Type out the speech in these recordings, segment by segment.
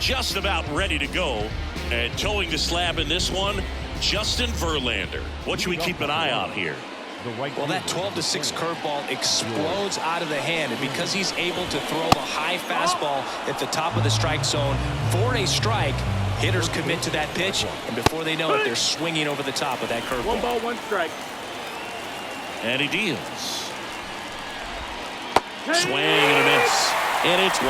just about ready to go. And towing the slab in this one, Justin Verlander. What should we keep an eye on here? Well, that 12-6 curveball explodes out of the hand, and because he's able to throw a high fastball at the top of the strike zone for a strike, hitters commit to that pitch, and before they know it, they're swinging over the top of that curveball. 1 ball, 1 strike. And he deals. Swing and a miss. And it's 1-2.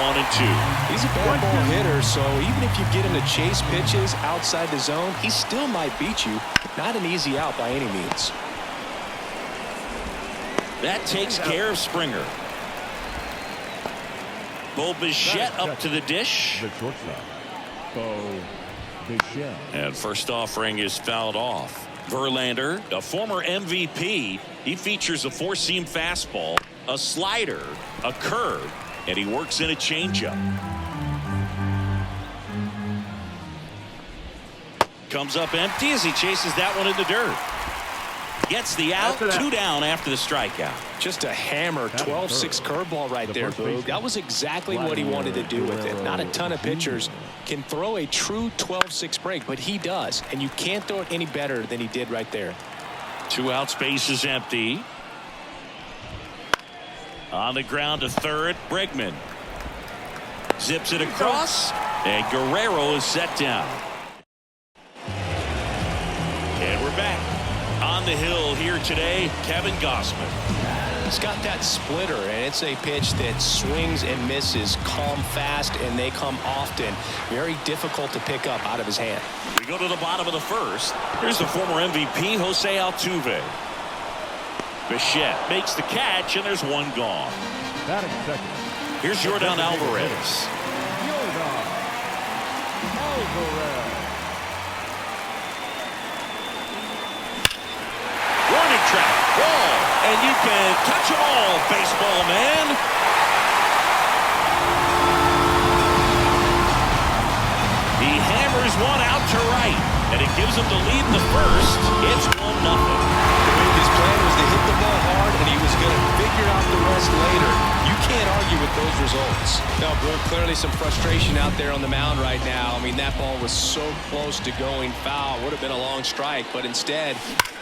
He's a bad ball hitter, so even if you get him to chase pitches outside the zone, he still might beat you. Not an easy out by any means. That takes care of Springer. Bo Bichette up to the dish. The shortstop, Bo Bichette. And first offering is fouled off. Verlander, a former MVP, he features a 4-seam fastball, a slider, a curve, and he works in a changeup. Comes up empty as he chases that one in the dirt. Gets the out, 2 down after the strikeout. Just a hammer 12-6 curveball right there, Boog. That was exactly what he wanted to do with it. Not a ton of pitchers can throw a true 12-6 break, but he does, and you can't throw it any better than he did right there. 2 outs, base is empty. On the ground to third, Bregman zips it across, and Guerrero is set down. And we're back. On the hill here today, Kevin Gausman. He's got that splitter, and it's a pitch that swings and misses, come fast, and they come often. Very difficult to pick up out of his hand. We go to the bottom of the first. Here's the former MVP, Jose Altuve. Bichette makes the catch, and there's 1 gone. Batting second. Here's Yordan Álvarez. Yordan Álvarez. Warning track, ball, and you can touch them all, baseball man. He hammers one out to right, and it gives him the lead in the first. It's 1-0. His plan was to hit the ball hard, and he was going to figure out the rest later. You can't argue with those results. No, Brooke, clearly some frustration out there on the mound right now. I mean, that ball was so close to going foul. Would have been a long strike, but instead,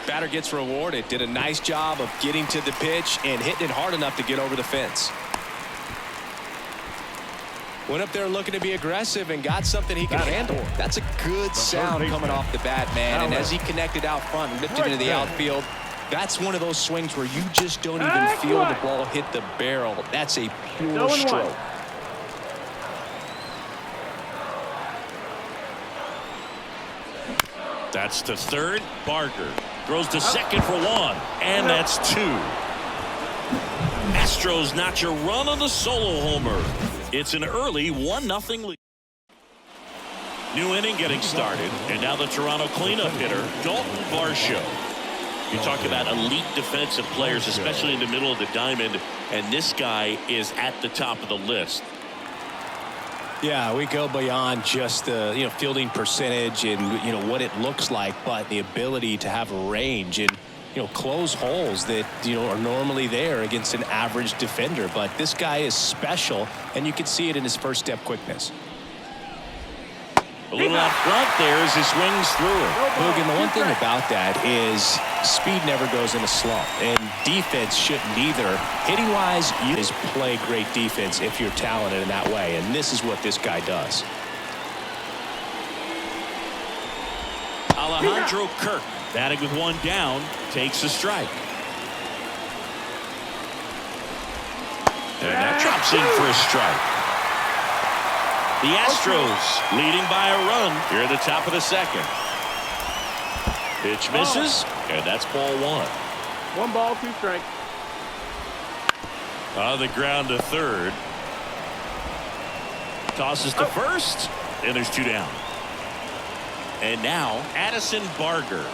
batter gets rewarded. Did a nice job of getting to the pitch and hitting it hard enough to get over the fence. Went up there looking to be aggressive and got something he could handle. That's a good sound coming off the bat, man. And as he connected out front and lifted into the outfield, that's one of those swings where you just don't even feel the ball hit the barrel. That's a pure stroke. That's to third. Barger throws to second for 1, and that's 2. Astros notch a run on the solo homer. It's an early 1-0 lead. New inning getting started, and now the Toronto cleanup hitter, Dalton Varsho. You talk about elite defensive players, especially in the middle of the diamond, and this guy is at the top of the list. Yeah, we go beyond just the fielding percentage and what it looks like, but the ability to have range and close holes that are normally there against an average defender. But this guy is special, and you can see it in his first step quickness. A little out front there as he swings through it. Hogan, the one thing about that is speed never goes in a slump, and defense shouldn't either. Hitting-wise, you just play great defense if you're talented in that way, and this is what this guy does. Alejandro Kirk, batting with 1 down, takes a strike. And that drops in for a strike. The Astros leading by a run here at the top of the second. Pitch misses, and that's ball 1. 1 ball, 2 strikes. On the ground to third. Tosses to first, and there's 2 down. And now Addison Barger.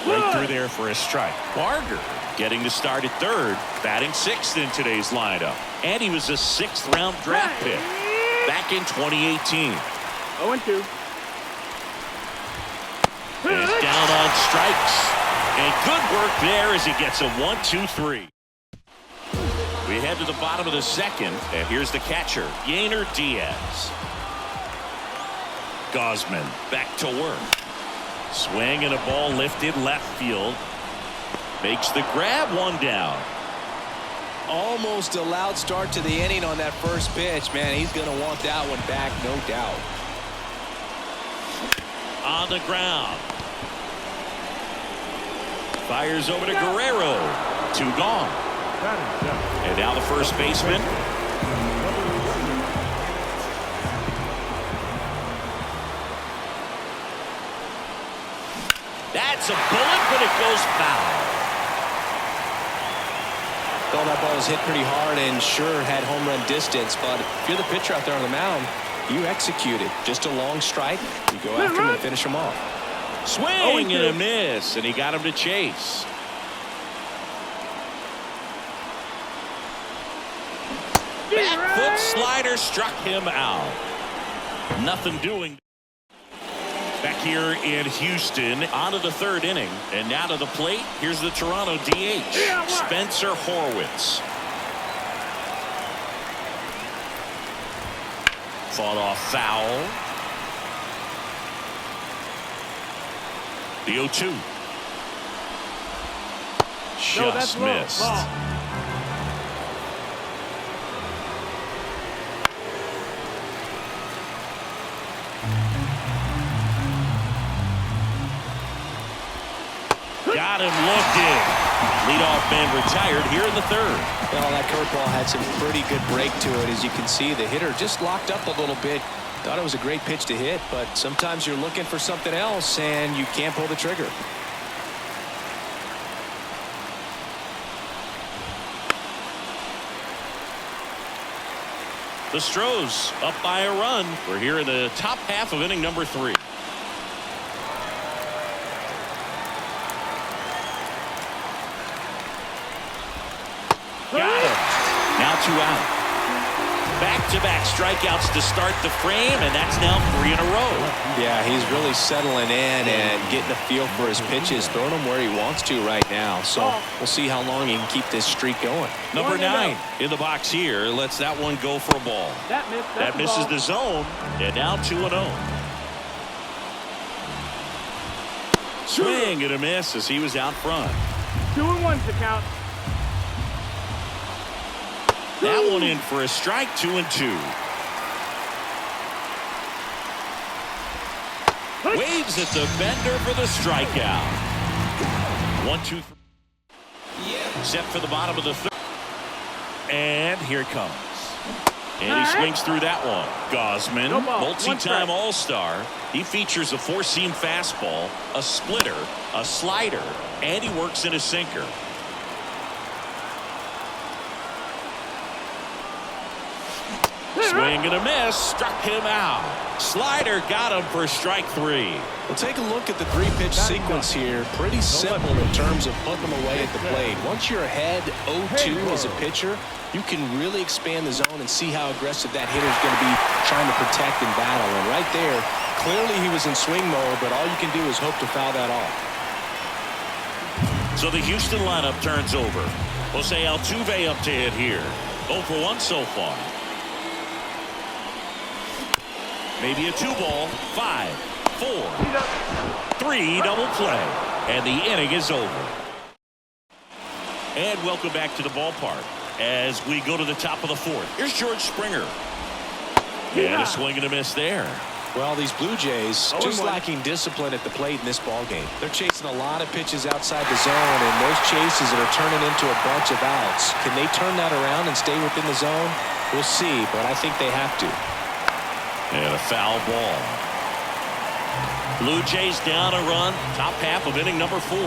Right through there for a strike. Barger getting the start at third, batting 6th in today's lineup. And he was a 6th-round draft pick back in 2018. 0-2. Is down on strikes. And good work there as he gets a 1-2-3. We head head to the bottom of the second, and here's the catcher, Yainer Diaz. Gausman back to work. Swing and a ball lifted left field. Makes the grab, one down. Almost a loud start to the inning on that first pitch. Man, he's going to want that one back, no doubt. On the ground. Fires over to Guerrero. 2 gone. And now the first baseman. That's a bullet, but it goes foul. Well, that ball was hit pretty hard and sure had home run distance, but if you're the pitcher out there on the mound, you execute it. Just a long strike. You go after him and finish him off. Swing and a miss, and he got him to chase. Back foot slider struck him out. Nothing doing. Back here in Houston, on to the 3rd inning, and now to the plate. Here's the Toronto DH, Spencer Horwitz. Fought off foul. The 0-2. Just missed. Got him looking. Leadoff man retired here in the 3rd. Well, that curveball had some pretty good break to it. As you can see, the hitter just locked up a little bit. Thought it was a great pitch to hit, but sometimes you're looking for something else and you can't pull the trigger. The Stros up by a run. We're here in the top half of inning number 3. Got him. Now 2 out. Back-to-back strikeouts to start the frame, and that's now 3 in a row. Yeah, he's really settling in and getting a feel for his pitches, throwing them where he wants to right now. So we'll see how long he can keep this streak going. Number 9 in the box here lets that one go for a ball. That misses the zone, and now 2-0. Swing and a miss as he was out front. 2-1's the count. That one in for a strike. 2-2. Waves at the bender for the strikeout. 1-2. Set for the bottom of the 3rd. And here it comes. And he swings through that one. Gausman, multi-time All-Star. He features a 4-seam fastball, a splitter, a slider, and he works in a sinker. Swing and a miss, struck him out. Slider got him for strike 3. Well, take a look at the 3-pitch sequence here. Pretty simple in terms of putting them away at the plate. Once you're ahead 0-2 as a pitcher, you can really expand the zone and see how aggressive that hitter is going to be trying to protect and battle. And right there, clearly he was in swing mode, but all you can do is hope to foul that off. So the Houston lineup turns over. Jose Altuve up to hit here. 0 for 1 so far. Maybe a 2-ball, 5, 4, 3 double play, and the inning is over. And welcome back to the ballpark as we go to the top of the 4th. Here's George Springer. And a swing and a miss there. Well, these Blue Jays just lacking discipline at the plate in this ball game. They're chasing a lot of pitches outside the zone, and those chases that are turning into a bunch of outs. Can they turn that around and stay within the zone? We'll see, but I think they have to. And a foul ball. Blue Jays down a run, top half of inning number 4.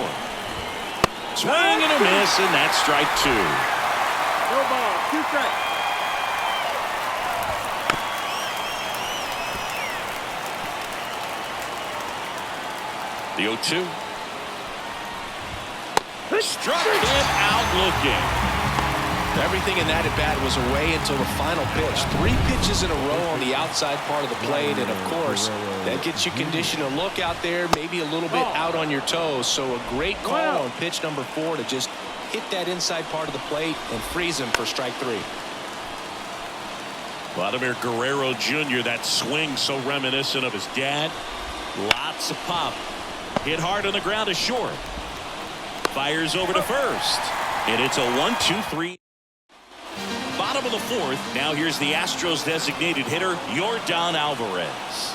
Swing and a miss, and that's strike 2. No ball, 2 strikes. The 0-2. Struck him out looking. Everything in that at-bat was away until the final pitch. 3 pitches in a row on the outside part of the plate, and of course, that gets you conditioned to look out there, maybe a little bit out on your toes. So a great call on pitch number 4 to just hit that inside part of the plate and freeze him for strike 3. Vladimir Guerrero Jr., that swing so reminiscent of his dad. Lots of pop. Hit hard on the ground is short. Fires over to first. And it's a 1-2-3. Bottom of the 4th. Now here's the Astros designated hitter, YORDAN ÁLVAREZ.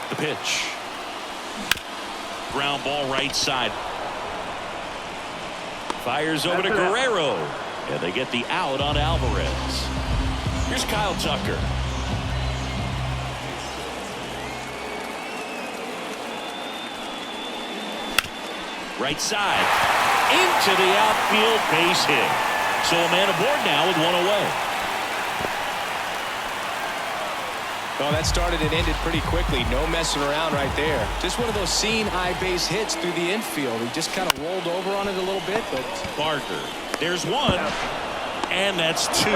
The pitch. Ground ball right side. Fires over to Guerrero. And they get the out on Álvarez. Here's Kyle Tucker. Right side. Into the outfield, base hit. So a man aboard now with 1 away. Well, that started and ended pretty quickly. No messing around right there. Just one of those seeing eye base hits through the infield. He just kind of rolled over on it a little bit, but Barker. There's 1. And that's 2.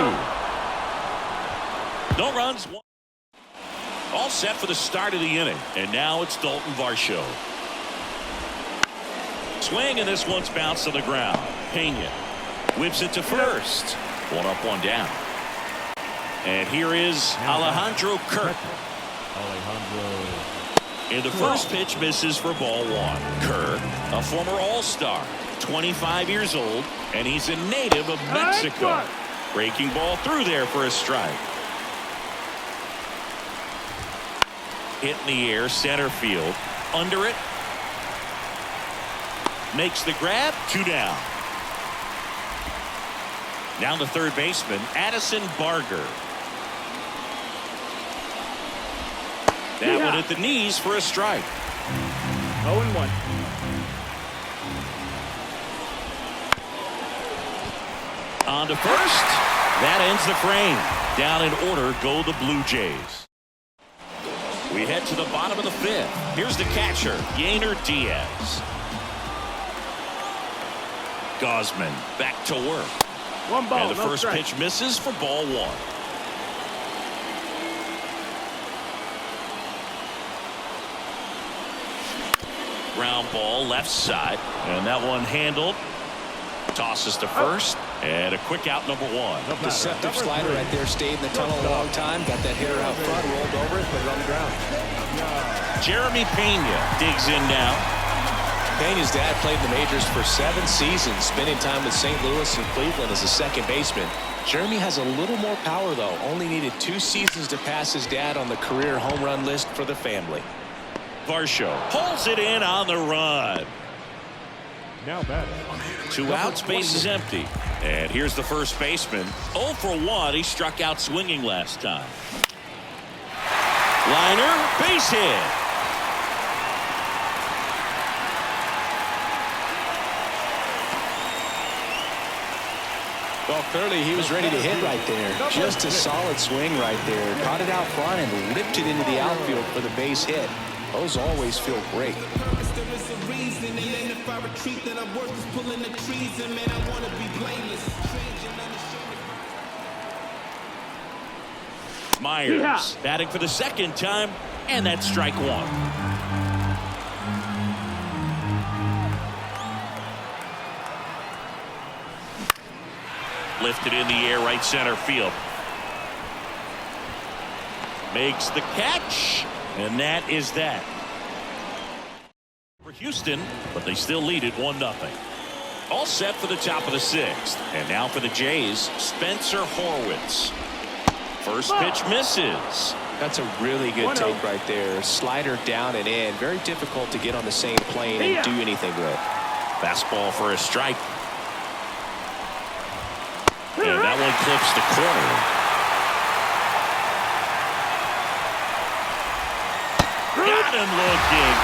No runs. All set for the start of the inning. And now it's Dalton Varsho. Swing, and this one's bounced on the ground. Pena whips it to first. 1 up, 1 down. And here is Alejandro Kirk. And the first pitch misses for ball 1. Kirk, a former All-Star, 25 years old, and he's a native of Mexico. Breaking ball through there for a strike. Hit in the air, center field. Under it. Makes the grab, 2 down. Now the third baseman, Addison Barger. That one at the knees for a strike. 0-1. On to first. That ends the frame. Down in order go the Blue Jays. We head to the bottom of the 5th. Here's the catcher, Yainer Diaz. Gosman back to work. 1 ball, And the no first strike. pitch misses for ball 1. Ground ball left side. And that one handled. Tosses to first. And a quick out, number 1. deceptive slider right there. Stayed in the tunnel a long time. Got that hitter out front, rolled over it, put it on the ground. Jeremy Pena digs in now. Pena's dad played in the majors for 7 seasons, spending time with St. Louis and Cleveland as a second baseman. Jeremy has a little more power, though. Only needed 2 seasons to pass his dad on the career home run list for the family. Varsho pulls it in on the run. Now batting. 2 outs, base is empty. And here's the first baseman. 0 for 1. He struck out swinging last time. Liner, base hit. Well, clearly he was ready to hit right there. Just a solid swing right there. Caught it out front and ripped it into the outfield for the base hit. Those always feel great. Myers batting for the second time, and that's strike 1. Lifted in the air, right center field. Makes the catch, and that is that. For Houston, but they still lead it 1-0. All set for the top of the 6th. And now for the Jays, Spencer Horwitz. First pitch misses. That's a really good take right there. Slider down and in. Very difficult to get on the same plane and do anything with. Fastball for a strike. And that one clips the corner. Got him looking.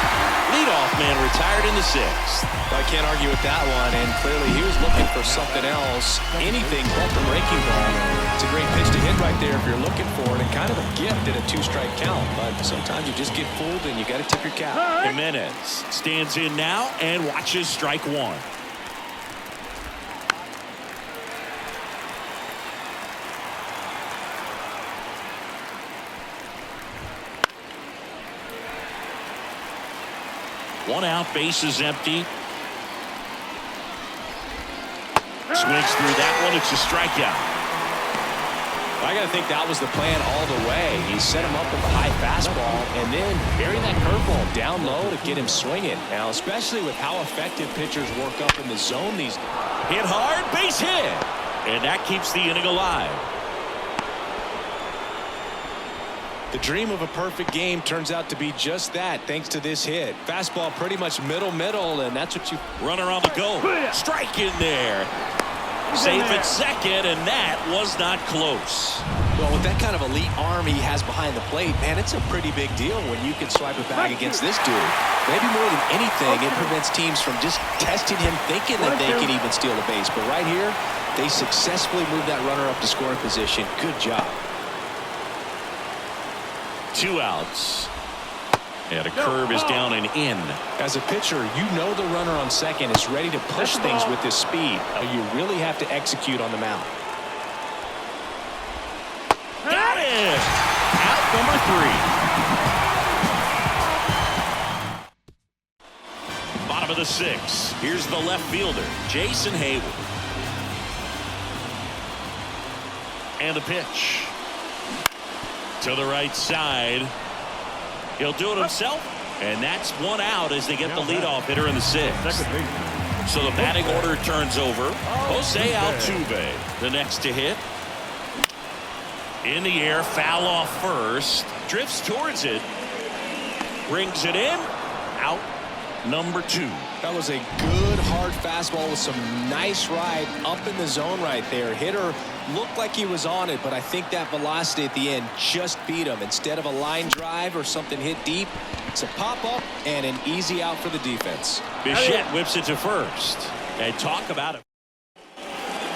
Leadoff man retired in the 6th. Well, I can't argue with that one, and clearly he was looking for something else. Anything but the breaking ball. It's a great pitch to hit right there if you're looking for it, and kind of a gift at a 2-strike count. But sometimes you just get fooled and you got to tip your cap. Jimenez stands in now and watches strike 1. One out, base is empty. Swings through that one. It's a strikeout. I got to think that was the plan all the way. He set him up with a high fastball and then bury that curveball down low to get him swinging. Now, especially with how effective pitchers work up in the zone these days. Hit hard, base hit. And that keeps the inning alive. The dream of a perfect game turns out to be just that thanks to this hit. Fastball pretty much middle, and that's what you... Runner on the go. Strike in there. Safe at second, and that was not close. Well, with that kind of elite arm he has behind the plate, man, it's a pretty big deal when you can swipe it back against this dude. Maybe more than anything, it prevents teams from just testing him thinking that they can even steal a base. But right here, they successfully moved that runner up to scoring position. Good job. 2 outs. And a curve is down and in. As a pitcher, you know the runner on second is ready to push things with his speed. You really have to execute on the mound. Got it! Out number 3. Bottom of the 6th. Here's the left fielder, Jason Hayward. And a pitch. To the right side. He'll do it himself. And that's 1 out as they get the leadoff hitter in the 6th. So the batting order turns over. Jose Altuve, the next to hit. In the air, foul off first. Drifts towards it. Brings it in. Out number 2. That was a good hard fastball with some nice ride up in the zone right there. Hitter looked like he was on it, but I think that velocity at the end just beat him. Instead of a line drive or something hit deep, it's a pop-up and an easy out for the defense. Bichette whips it to first. And talk about it.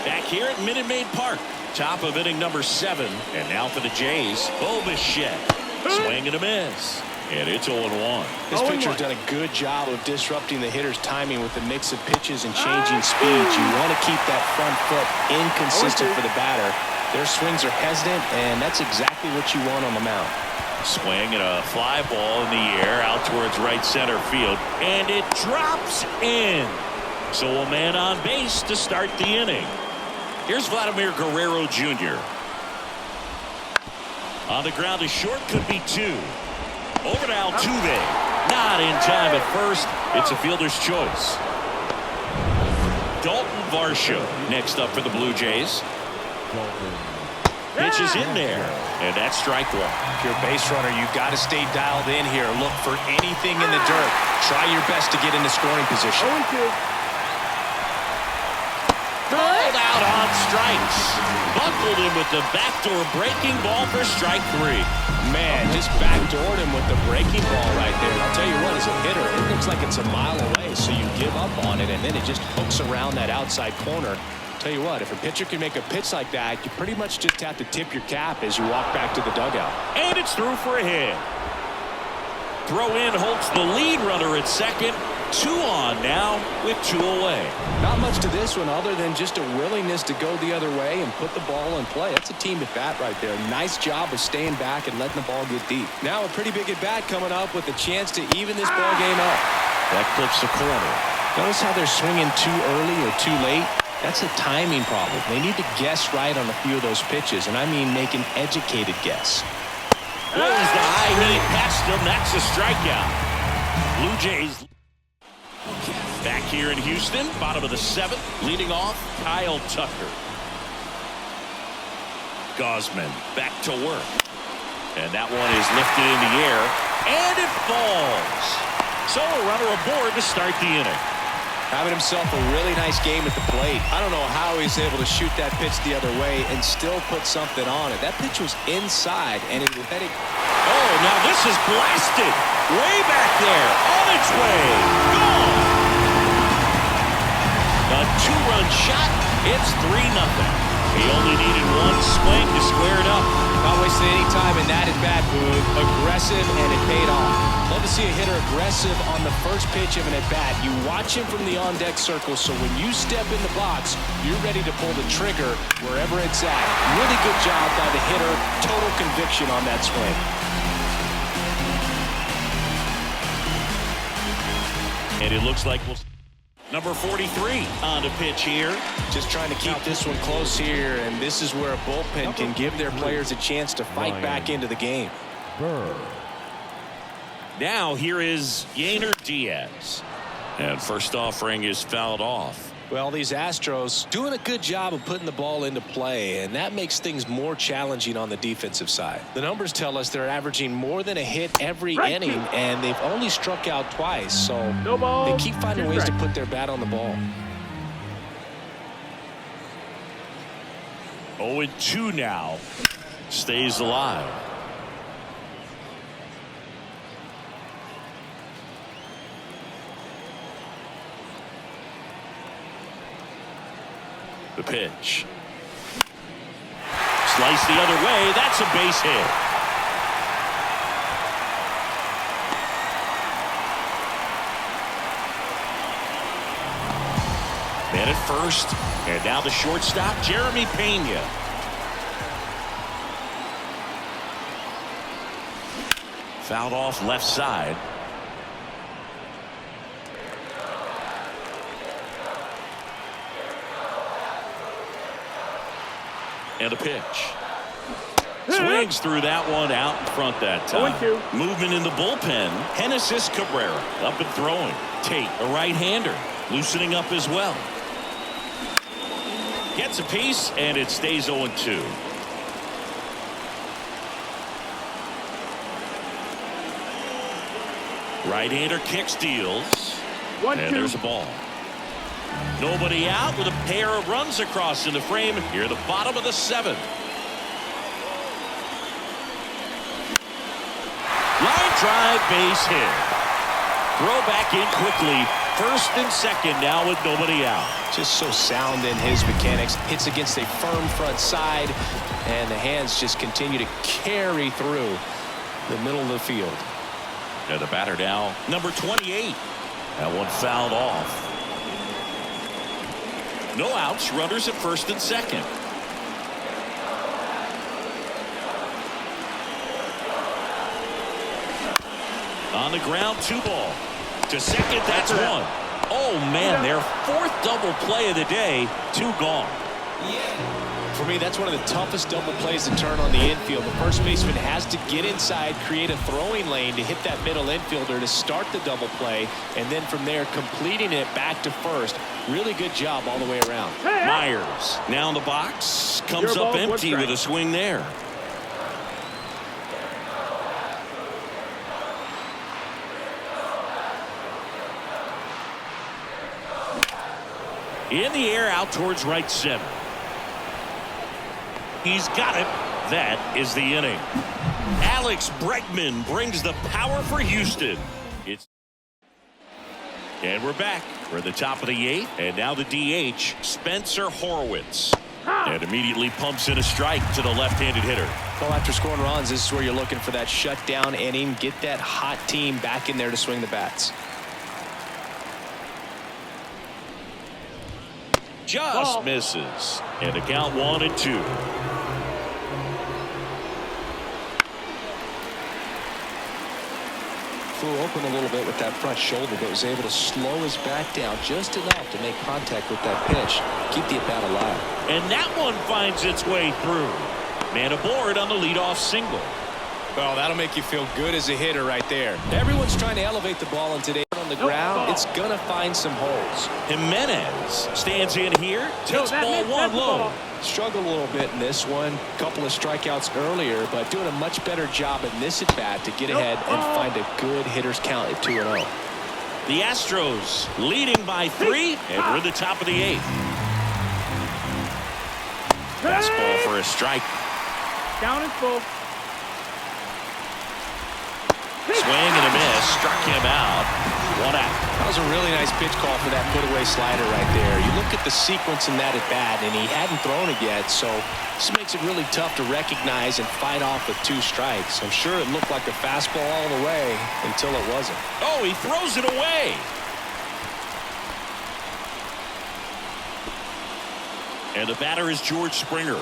Back here at Minute Maid Park. Top of inning number 7. And now for the Jays, Bo Bichette. Swing and a miss. And it's 0-1. This pitcher's done a good job of disrupting the hitter's timing with the mix of pitches and changing speeds. You want to keep that front foot inconsistent for the batter. Their swings are hesitant, and that's exactly what you want on the mound. Swing and a fly ball in the air out towards right center field. And it drops in. So a man on base to start the inning. Here's Vladimir Guerrero Jr. On the ground to short, could be 2. Over to Altuve. Not in time at first. It's a fielder's choice. Dalton Varsho next up for the Blue Jays. Pitch is in there. And that's strike 1. If you're a base runner, you've got to stay dialed in here. Look for anything in the dirt. Try your best to get into scoring position. Called out on strikes. Buckled him with the backdoor breaking ball for strike 3. Man, just backdoored him with the breaking ball right there. And I'll tell you what, as a hitter, it looks like it's a mile away, so you give up on it, and then it just hooks around that outside corner. Tell you what, if a pitcher can make a pitch like that, you pretty much just have to tip your cap as you walk back to the dugout. And it's through for a hit. Throw in holds the lead runner at second. 2 on now with 2 away. Not much to this one other than just a willingness to go the other way and put the ball in play. That's a team at bat right there. Nice job of staying back and letting the ball get deep. Now a pretty big at bat coming up with a chance to even this ball game up. That clips the corner. Notice how they're swinging too early or too late. That's a timing problem. They need to guess right on a few of those pitches, and I mean make an educated guess. Blows the high hit past him. That's a strikeout. Blue Jays back here in Houston, bottom of the 7th, leading off Kyle Tucker. Gosman back to work. And that one is lifted in the air, and it falls. So a runner aboard to start the inning. Having himself a really nice game at the plate. I don't know how he's able to shoot that pitch the other way and still put something on it. That pitch was inside, and it was heading. Oh, now this is blasted. Way back there, on its way. Gone. A 2-run shot. It's 3-0. He only needed 1 swing to square it up. Not wasting any time in that at-bat, Boog. Aggressive, and it paid off. Love to see a hitter aggressive on the first pitch of an at-bat. You watch him from the on-deck circle, so when you step in the box, you're ready to pull the trigger wherever it's at. Really good job by the hitter. Total conviction on that swing. And it looks like we'll... Number 43 on the pitch here. Just trying to keep this one close here, and this is where a bullpen can give their players a chance to fight back into the game. Now here is Yainer Diaz. And first offering is fouled off. Well, these Astros doing a good job of putting the ball into play, and that makes things more challenging on the defensive side. The numbers tell us they're averaging more than a hit every inning, and they've only struck out twice, so they keep finding ways to put their bat on the ball. 0-2 now. Stays alive. The pitch. Slice the other way. That's a base hit. Man at first. And now the shortstop, Jeremy Pena. Fouled off left side. And a pitch. Swings through that one out in front that time. Movement in the bullpen. Genesis Cabrera up and throwing. Tate, a right-hander, loosening up as well. Gets a piece, and it stays 0-2. Right-hander kicks, deals. And there's a ball. Nobody out with a pair of runs across in the frame here at the bottom of the 7th. Line drive, base hit. Throw back in quickly. First and second now with nobody out. Just so sound in his mechanics. Hits against a firm front side, and the hands just continue to carry through the middle of the field. And the batter now, number 28. That one fouled off. No outs, runners at first and second. On the ground, 2 ball. To second, that's 1. Oh, man, their 4th double play of the day, 2 gone. For me, that's one of the toughest double plays to turn on the infield. The first baseman has to get inside, create a throwing lane to hit that middle infielder to start the double play, and then from there completing it back to first. Really good job all the way around. Myers now in the box, comes up empty with a swing there. In the air out towards right center. He's got it. That is the inning. Alex Bregman brings the power for Houston. And we're back. We're at the top of the 8th. And now the DH, Spencer Horwitz. And immediately pumps in a strike to the left-handed hitter. Well, after scoring runs, this is where you're looking for that shutdown inning. Get that hot team back in there to swing the bats. Just misses. And the count 1-2. Flew open a little bit with that front shoulder, but was able to slow his back down just enough to make contact with that pitch. Keep the at-bat alive. And that one finds its way through. Man aboard on the leadoff single. Well, that'll make you feel good as a hitter right there. Everyone's trying to elevate the ball, and today on the ground, it's going to find some holes. Jimenez stands in here, takes ball 1 low. Struggled a little bit in this one. Couple of strikeouts earlier, but doing a much better job in this at-bat to get ahead and find a good hitter's count at 2-0. The Astros leading by 3, and we're at the top of the 8th. Fastball for a strike. Down and full. Swing and a miss, struck him out. 1 out. That was a really nice pitch call for that put-away slider right there. You look at the sequence in that at-bat, and he hadn't thrown it yet, so this makes it really tough to recognize and fight off with 2 strikes. I'm sure it looked like a fastball all the way until it wasn't. Oh, he throws it away. And the batter is George Springer.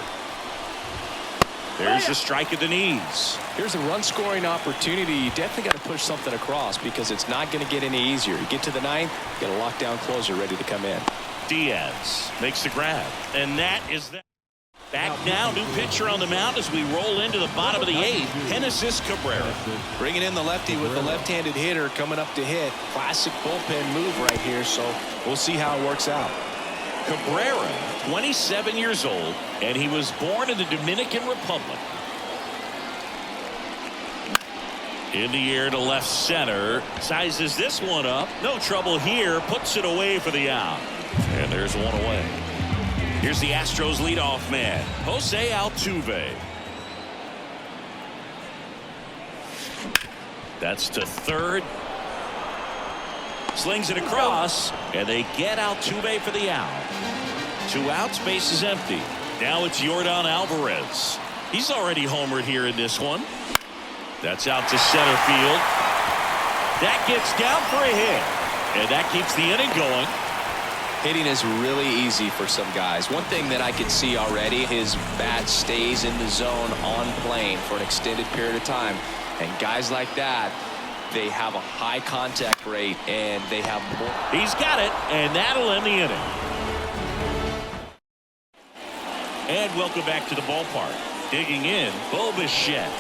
There's a strike at the knees. Here's a run-scoring opportunity. You definitely got to push something across because it's not going to get any easier. You get to the ninth, get a lockdown closer ready to come in. Diaz makes the grab, and that is that. Back now, new pitcher on the mound as we roll into the bottom of the eighth. Genesis Cabrera. Bringing in the lefty with the left-handed hitter coming up to hit. Classic bullpen move right here, so we'll see how it works out. Cabrera, 27 years old, and he was born in the Dominican Republic. In the air to left center. Sizes this one up. No trouble here. Puts it away for the out. And there's one away. Here's the Astros leadoff man, Jose Altuve. That's to third. Slings it across, and they get Altuve for the out. 2 outs, base is empty. Now it's Yordan Álvarez. He's already homered here in this one. That's out to center field. That gets down for a hit, and that keeps the inning going. Hitting is really easy for some guys. One thing that I could see already, his bat stays in the zone on plane for an extended period of time. And guys like that, they have a high contact rate and they have more. He's got it, and that'll end the inning. And welcome back to the ballpark. Digging in, Bo Bichette.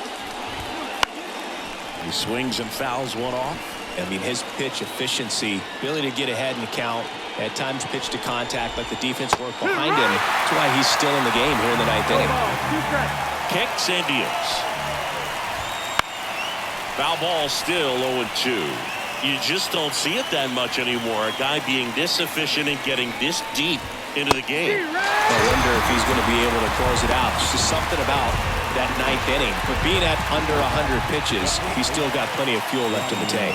He swings and fouls one off. I mean, his pitch efficiency, ability to get ahead in the count, at times pitch to contact, let the defense work behind him. That's why he's still in the game here in the ninth inning. Kicks and deals. Foul ball still 0-2. You just don't see it that much anymore. A guy being this efficient and getting this deep into the game. I wonder if he's going to be able to close it out. Just something about that ninth inning. But being at under 100 pitches, he's still got plenty of fuel left in the tank.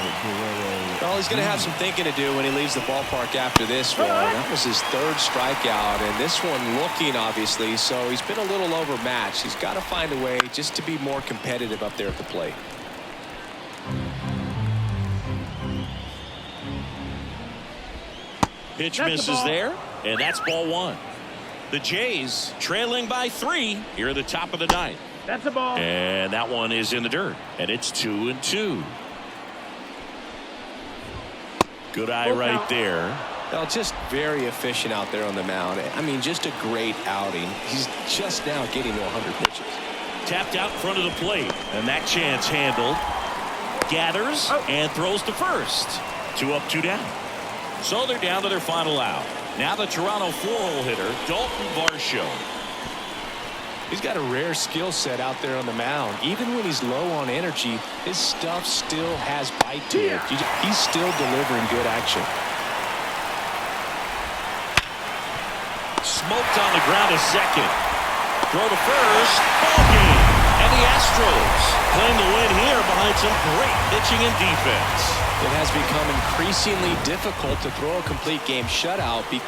Well, he's going to have some thinking to do when he leaves the ballpark after this one. That was his 3rd strikeout, and this one looking, obviously, so he's been a little overmatched. He's got to find a way just to be more competitive up there at the plate. Pitch misses there, and that's ball 1. The Jays trailing by 3 here at the top of the ninth. That's a ball. And that one is in the dirt, and it's 2-2. Good eye right there. Well, just very efficient out there on the mound. I mean, just a great outing. He's just now getting to 100 pitches. Tapped out in front of the plate, and that chance handled. Gathers and throws to first. 2 up, 2 down. So they're down to their final out. Now the Toronto 4-hole hitter, Dalton Varsho. He's got a rare skill set out there on the mound. Even when he's low on energy, his stuff still has bite to it. He's still delivering good action. Smoked on the ground to second. Throw to first. Ball game. And the Astros claim the win here behind some great pitching and defense. It has become increasingly difficult to throw a complete game shutout because